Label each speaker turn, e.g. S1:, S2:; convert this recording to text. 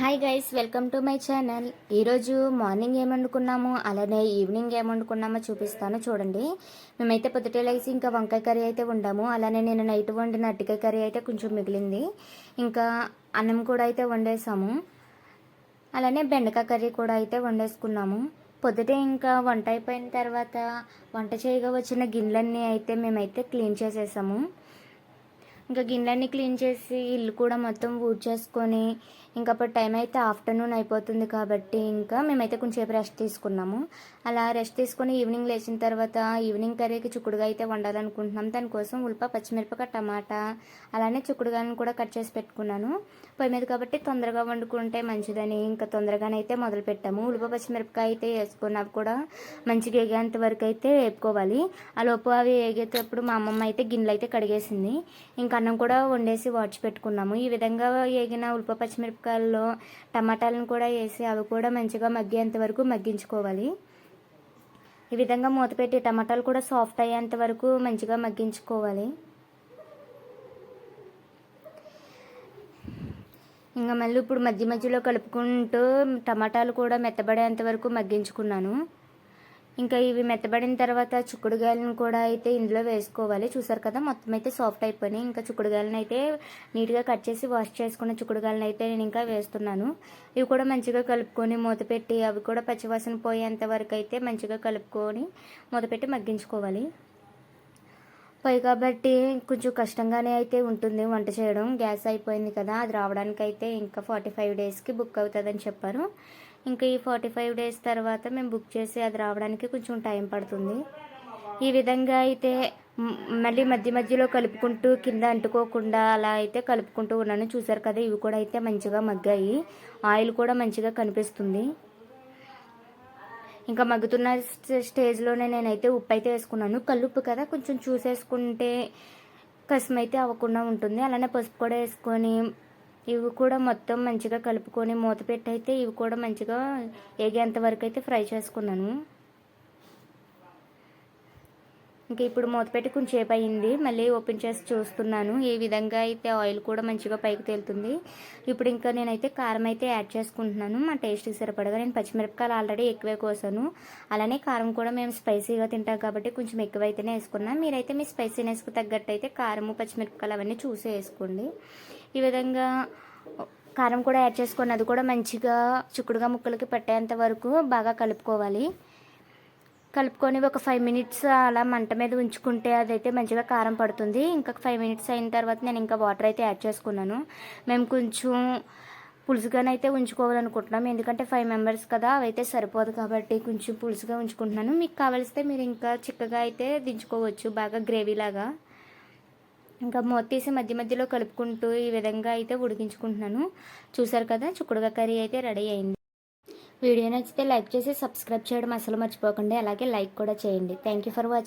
S1: Hi guys, welcome to my channel. ఈరోజు morning ఏమనుకున్నాము అలానే evening ఏమనుకున్నామో చూపిస్తాను చూడండి. మేమైతే పొద్దుటే లేసి ఇంకా వంకాయ కర్రీ అయితే వండాము. అలానే నేను నైట్ వండిన అరటికాయ కర్రీ అయితే కొంచెం మిగిలింది. ఇంకా అన్నం కూడా అయితే వండేసాము. అలానే బెండకాయ కర్రీ కూడా అయితే వండేసుకున్నాము. పొద్దుటే ఇంకా వంట అయిపోయిన తర్వాత వంట చేయగా వచ్చిన గిన్నెలన్నీ అయితే మేమైతే క్లీన్ చేసేసాము. ఇంకా గిన్నెలన్నీ క్లీన్ చేసి ఇల్లు కూడా మొత్తం ఊడ్చేసుకొని ఇంకా అప్పుడు టైం అయితే ఆఫ్టర్నూన్ అయిపోతుంది కాబట్టి ఇంకా మేమైతే కొంచెంసేపు రెస్ట్ తీసుకున్నాము. అలా రెస్ట్ తీసుకొని ఈవినింగ్ లేచిన తర్వాత ఈవినింగ్ కర్రీకి చుక్కుడుగా అయితే వండాలనుకుంటున్నాం. దానికోసం ఉల్లిపాయ, పచ్చిమిరపకాయ, టమాటా అలానే చుక్కుడుగాయలను కూడా కట్ చేసి పెట్టుకున్నాను. పొయ్యి మీద కాబట్టి తొందరగా వండుకుంటే మంచిదని ఇంకా తొందరగానైతే మొదలు పెట్టాము. ఉల్లిపాయ, పచ్చిమిరపకాయ అయితే వేసుకుని అవి కూడా మంచిగా వేగేంత వరకు అయితే వేపుకోవాలి. ఆ లోపు అవి వేగేటప్పుడు మా అమ్మమ్మ అయితే గిన్నెలు అయితే కడిగేసింది. ఇంకా అన్నం కూడా వండేసి వాడ్చి పెట్టుకున్నాము. ఈ విధంగా వేగిన ఉల్లిపాయ, పచ్చిమిరపకాయల్లో టమాటాలను కూడా వేసి అవి కూడా మంచిగా మగ్గేంత వరకు మగ్గించుకోవాలి. ఈ విధంగా మూత పెట్టి టమాటాలు కూడా సాఫ్ట్ అయ్యేంత వరకు మంచిగా మగ్గించుకోవాలి. ఇంకా మళ్ళీ ఇప్పుడు మధ్య మధ్యలో కలుపుకుంటూ టమాటాలు కూడా మెత్తబడేంత వరకు మగ్గించుకున్నాను. ఇంకా ఇవి మెత్తబడిన తర్వాత చిక్కుడుగాయలను కూడా అయితే ఇందులో వేసుకోవాలి. చూసారు కదా, మొత్తం అయితే సాఫ్ట్ అయిపోయినాయి. ఇంకా చిక్కుడుగాయలను అయితే నీట్గా కట్ చేసి వాష్ చేసుకున్న చిక్కుడుగాయలను అయితే నేను ఇంకా వేస్తున్నాను. ఇవి కూడా మంచిగా కలుపుకొని మూత పెట్టి అవి కూడా పచ్చివాసన పోయేంత వరకు అయితే మంచిగా కలుపుకొని మూత పెట్టి మగ్గించుకోవాలి. పొయ్యి కాబట్టి కొంచెం కష్టంగానే అయితే ఉంటుంది వంట చేయడం. గ్యాస్ అయిపోయింది కదా, అది రావడానికి అయితే ఇంకా 45 డేస్కి బుక్ అవుతుందని చెప్పారు. ఇంకా ఈ 45 డేస్ తర్వాత మేము బుక్ చేసి అది రావడానికి కొంచెం టైం పడుతుంది. ఈ విధంగా అయితే మళ్ళీ మధ్య మధ్యలో కలుపుకుంటూ కింద అంటుకోకుండా అలా అయితే కలుపుకుంటూ ఉన్నాను. చూసారు కదా, ఇవి కూడా అయితే మంచిగా మగ్గాయి. ఆయిల్ కూడా మంచిగా కనిపిస్తుంది. ఇంకా మగ్గుతున్న స్టేజ్లోనే నేనైతే ఉప్పు అయితే వేసుకున్నాను. కల్లుప్పు కదా, కొంచెం చూసేసుకుంటే కసమైతే అవ్వకుండా ఉంటుంది. అలానే పసుపు కూడా వేసుకొని ఇవి కూడా మొత్తం మంచిగా కలుపుకొని మూత పెట్టి అయితే ఇవి కూడా మంచిగా వేగేంత వరకు అయితే ఫ్రై చేసుకున్నాను. ఇంకా ఇప్పుడు మూత పెట్టి కొంచెం సేపు అయింది, మళ్ళీ ఓపెన్ చేసి చూస్తున్నాను. ఈ విధంగా అయితే ఆయిల్ కూడా మంచిగా పైకి తేలుతుంది. ఇప్పుడు ఇంకా నేనైతే కారం అయితే యాడ్ చేసుకుంటున్నాను. మా టేస్ట్కి సరిపడగా నేను పచ్చిమిరపకాయలు ఆల్రెడీ ఎక్కువే కోసాను. అలానే కారం కూడా మేము స్పైసీగా తింటాం కాబట్టి కొంచెం ఎక్కువైతేనే వేసుకున్నాను. మీరైతే మీ స్పైసీనెస్కి తగ్గట్టు అయితే కారము, పచ్చిమిరపకాయలు అవన్నీ చూసి వేసుకోండి. ఈ విధంగా కారం కూడా యాడ్ చేసుకొని అది కూడా మంచిగా చిక్కుడుగా ముక్కలకి పట్టేంత వరకు బాగా కలుపుకోవాలి. కలుపుకొని ఒక 5 మినిట్స్ అలా మంట మీద ఉంచుకుంటే అదైతే మంచిగా కారం పడుతుంది. ఇంకా 5 మినిట్స్ అయిన తర్వాత నేను ఇంకా వాటర్ అయితే యాడ్ చేసుకున్నాను. మేము కొంచెం పులుసుగానైతే ఉంచుకోవాలనుకుంటున్నాం, ఎందుకంటే 5 మెంబర్స్ కదా, అవైతే సరిపోదు కాబట్టి కొంచెం పులుసుగా ఉంచుకుంటున్నాను. మీకు కావలిస్తే మీరు ఇంకా చిక్కగా అయితే దించుకోవచ్చు, బాగా గ్రేవీలాగా. ఇంకా మూత తీసి మధ్య మధ్యలో కలుపుకుంటూ ఈ విధంగా అయితే ఉడికించుకుంటున్నాను. చూసారు కదా, చిక్కుడుగా కర్రీ అయితే రెడీ అయింది. వీడియో నచ్చితే లైక్ చేసి సబ్స్క్రైబ్ చేయడం అసలు మర్చిపోకండి. అలాగే లైక్ కూడా చేయండి. Thank you for watching.